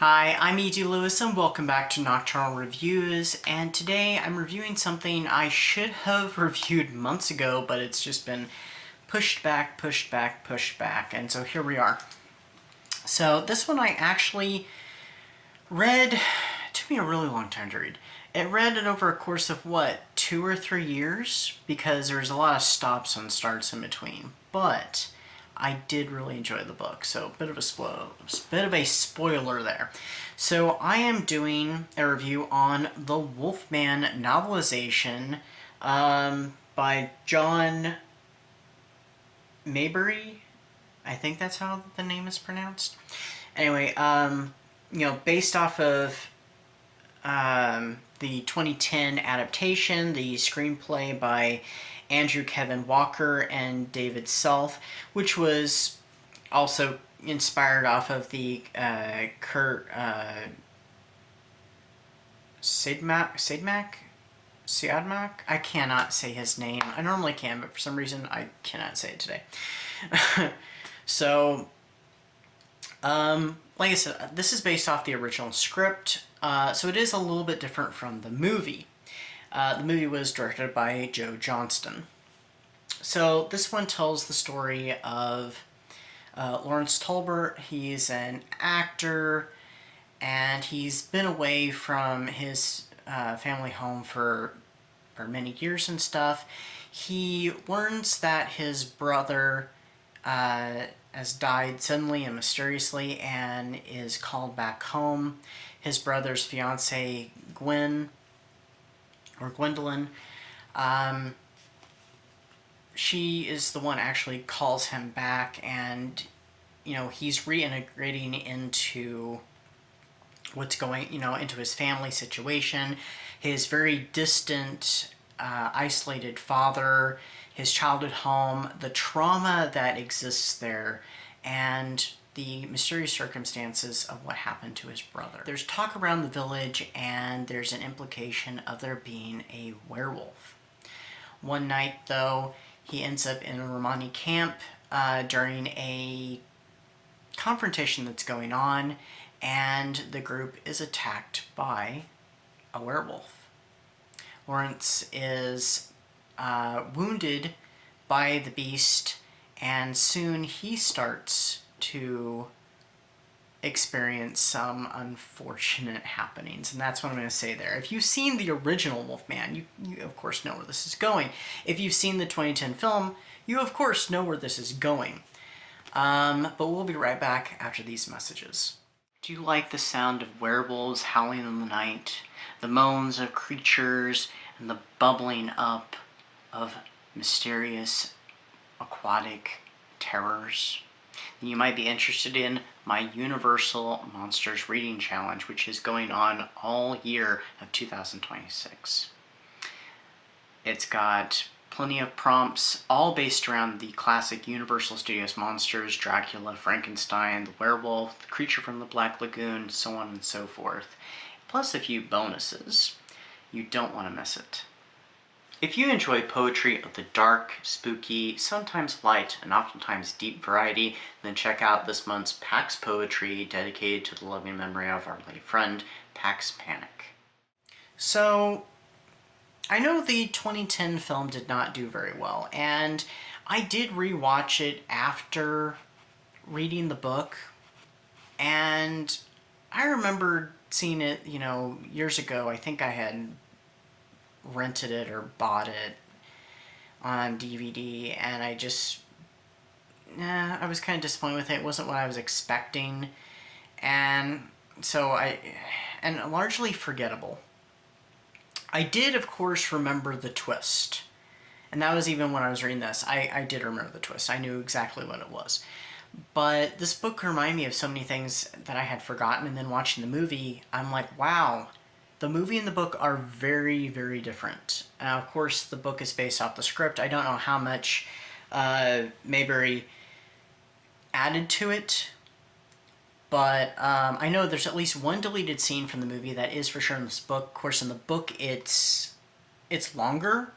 Hi, I'm E.G. Lewis and welcome back to Nocturnal Reviews, and today I'm reviewing something I should have reviewed months ago, but it's just been pushed back, and so here we are. So this one I actually read, it took me a really long time to read. It read it over a course of, 2 or 3 years? Because there was a lot of stops and starts in between, but I did really enjoy the book, so a bit of a spoiler there. So I am doing a review on the Wolfman novelization by John Maberry. I think that's how the name is pronounced. Anyway, based off of the 2010 adaptation, the screenplay by Andrew Kevin Walker and David Self, which was also inspired off of the Kurt Siodmak? I cannot say his name. I normally can, but for some reason I cannot say it today. So, like I said, this is based off the original script, so it is a little bit different from the movie. The movie was directed by Joe Johnston. So this one tells the story of Lawrence Tolbert. He's an actor, and he's been away from his family home for many years and stuff. He learns that his brother has died suddenly and mysteriously and is called back home. His brother's fiancée, Gwendolyn, she is the one actually calls him back, and he's reintegrating into what's going into his family situation, his very distant isolated father, his childhood home, the trauma that exists there, and the mysterious circumstances of what happened to his brother. There's talk around the village, and there's an implication of there being a werewolf. One night, though, he ends up in a Romani camp during a confrontation that's going on, and the group is attacked by a werewolf. Lawrence is wounded by the beast, and soon he starts to experience some unfortunate happenings, and that's what I'm going to say there. If you've seen the original Wolfman, you of course know where this is going. If you've seen the 2010 film, you of course know where this is going. But we'll be right back after these messages. Do you like the sound of werewolves howling in the night, the moans of creatures, and the bubbling up of mysterious aquatic terrors? Then you might be interested in my Universal Monsters Reading Challenge, which is going on all year of 2026. It's got plenty of prompts, all based around the classic Universal Studios monsters: Dracula, Frankenstein, the werewolf, the creature from the Black Lagoon, so on and so forth. Plus a few bonuses. You don't want to miss it. If you enjoy poetry of the dark, spooky, sometimes light, and oftentimes deep variety, then check out this month's PAX Poetry, dedicated to the loving memory of our late friend, Pax Panic. So, I know the 2010 film did not do very well, and I did rewatch it after reading the book, and I remember seeing it, years ago. I think I had rented it or bought it on DVD, and I was kind of disappointed with it. It wasn't what I was expecting, and largely forgettable. I did, of course, remember the twist, and that was even when I was reading this. I did remember the twist. I knew exactly what it was. But this book reminded me of so many things that I had forgotten, and then watching the movie, I'm like, wow, the movie and the book are very, very different. Now, of course, the book is based off the script. I don't know how much Maberry added to it, but I know there's at least one deleted scene from the movie that is for sure in this book. Of course, in the book, it's longer.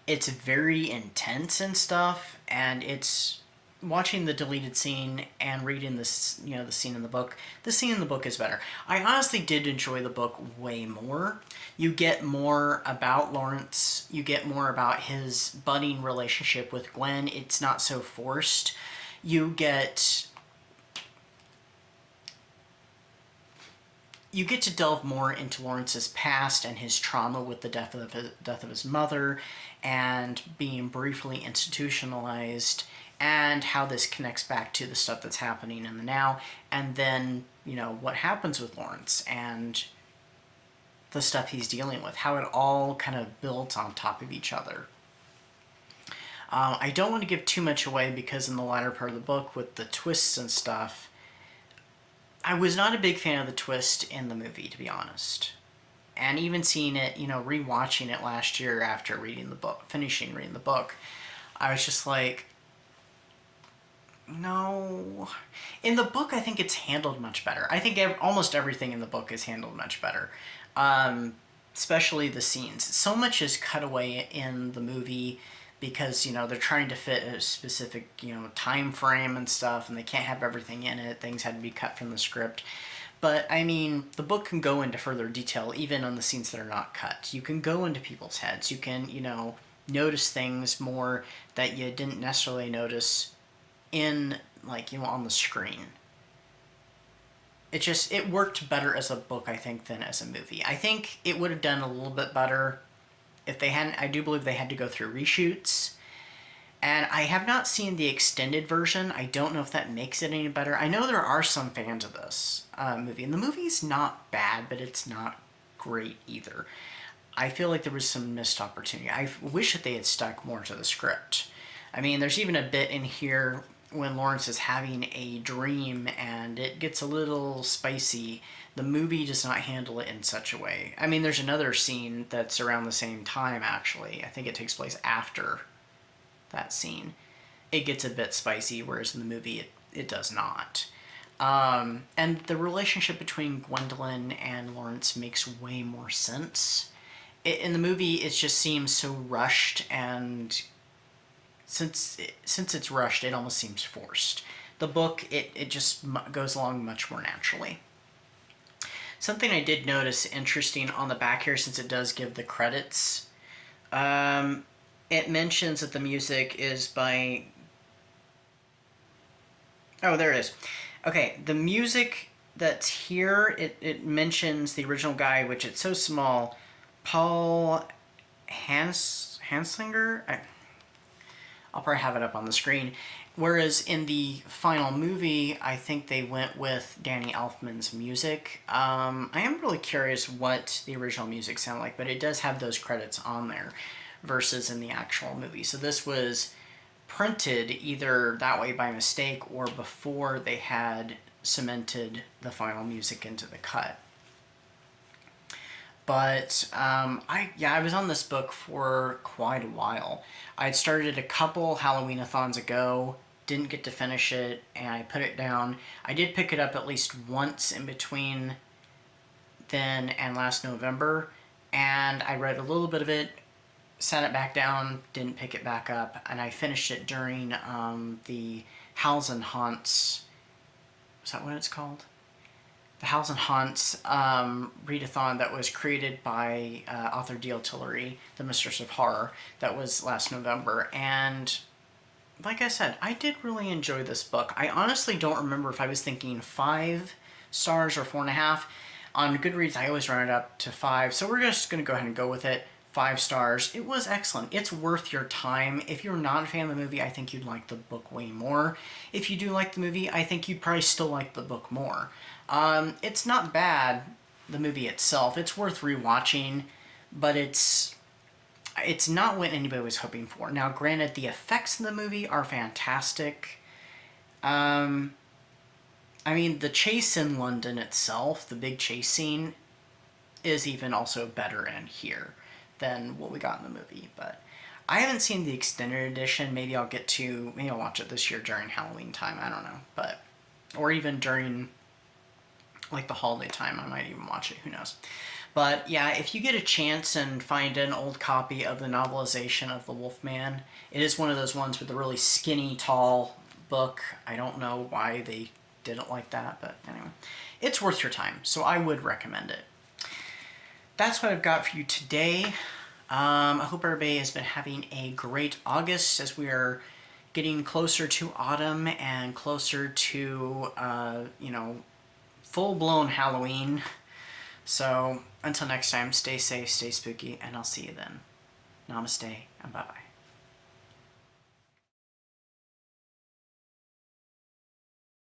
It's very intense and stuff, and it's watching the deleted scene and reading this, the scene in the book, the scene in the book is better. I honestly did enjoy the book way more. You get more about Lawrence. You get more about his budding relationship with Gwen. It's not so forced. You get to delve more into Lawrence's past and his trauma with the death of his mother and being briefly institutionalized, and how this connects back to the stuff that's happening in the now, and then, what happens with Lawrence and the stuff he's dealing with, how it all kind of builds on top of each other. I don't want to give too much away because in the latter part of the book with the twists and stuff, I was not a big fan of the twist in the movie, to be honest. And even seeing it, rewatching it last year after finishing reading the book, I was just like, no. In the book, I think it's handled much better. I think almost everything in the book is handled much better. Especially the scenes. So much is cut away in the movie because, they're trying to fit a specific, time frame and stuff, and they can't have everything in it. Things had to be cut from the script. But, the book can go into further detail, even on the scenes that are not cut. You can go into people's heads. You can, notice things more that you didn't necessarily notice in, on the screen. It worked better as a book, I think, than as a movie. I think it would have done a little bit better if they hadn't. I do believe they had to go through reshoots. And I have not seen the extended version. I don't know if that makes it any better. I know there are some fans of this movie. And the movie's not bad, but it's not great either. I feel like there was some missed opportunity. I wish that they had stuck more to the script. There's even a bit in here when Lawrence is having a dream and it gets a little spicy. The movie does not handle it in such a way. There's another scene that's around the same time, actually. I think it takes place after that scene. It gets a bit spicy, whereas in the movie it does not. And the relationship between Gwendolyn and Lawrence makes way more sense. In the movie, it just seems so rushed, and since it's rushed, it almost seems forced. The book, it just goes along much more naturally. Something I did notice interesting on the back here, since it does give the credits, it mentions that the music is by... Oh, there it is. Okay, the music that's here, it mentions the original guy, which it's so small, Paul Hanslinger? I'll probably have it up on the screen. Whereas in the final movie, I think they went with Danny Elfman's music. I am really curious what the original music sounded like, but it does have those credits on there versus in the actual movie. So this was printed either that way by mistake or before they had cemented the final music into the cut. But I was on this book for quite a while. I had started a couple Halloween-a-thons ago, didn't get to finish it, and I put it down. I did pick it up at least once in between then and last November, and I read a little bit of it, set it back down, didn't pick it back up, and I finished it during the Howls and Haunts. Is that what it's called? The Howls and Haunts readathon that was created by author D.L. Tillery, the Mistress of Horror, that was last November. And like I said, I did really enjoy this book. I honestly don't remember if I was thinking 5 stars or 4.5. On Goodreads, I always run it up to 5, so we're just going to go ahead and go with it. 5 stars. It was excellent. It's worth your time. If you're not a fan of the movie, I think you'd like the book way more. If you do like the movie, I think you'd probably still like the book more. It's not bad, the movie itself. It's worth rewatching, but it's not what anybody was hoping for. Now, granted, the effects in the movie are fantastic. The chase in London itself, the big chase scene, is even also better in here than what we got in the movie. But I haven't seen the extended edition. Maybe I'll watch it this year during Halloween time. I don't know. Or even during the holiday time. I might even watch it. Who knows? But yeah, if you get a chance and find an old copy of the novelization of the Wolfman, it is one of those ones with the really skinny, tall book. I don't know why they didn't like that, but anyway. It's worth your time, so I would recommend it. That's what I've got for you today. I hope everybody has been having a great August as we are getting closer to autumn and closer to, full-blown Halloween. So until next time, stay safe, stay spooky, and I'll see you then. Namaste, and bye-bye.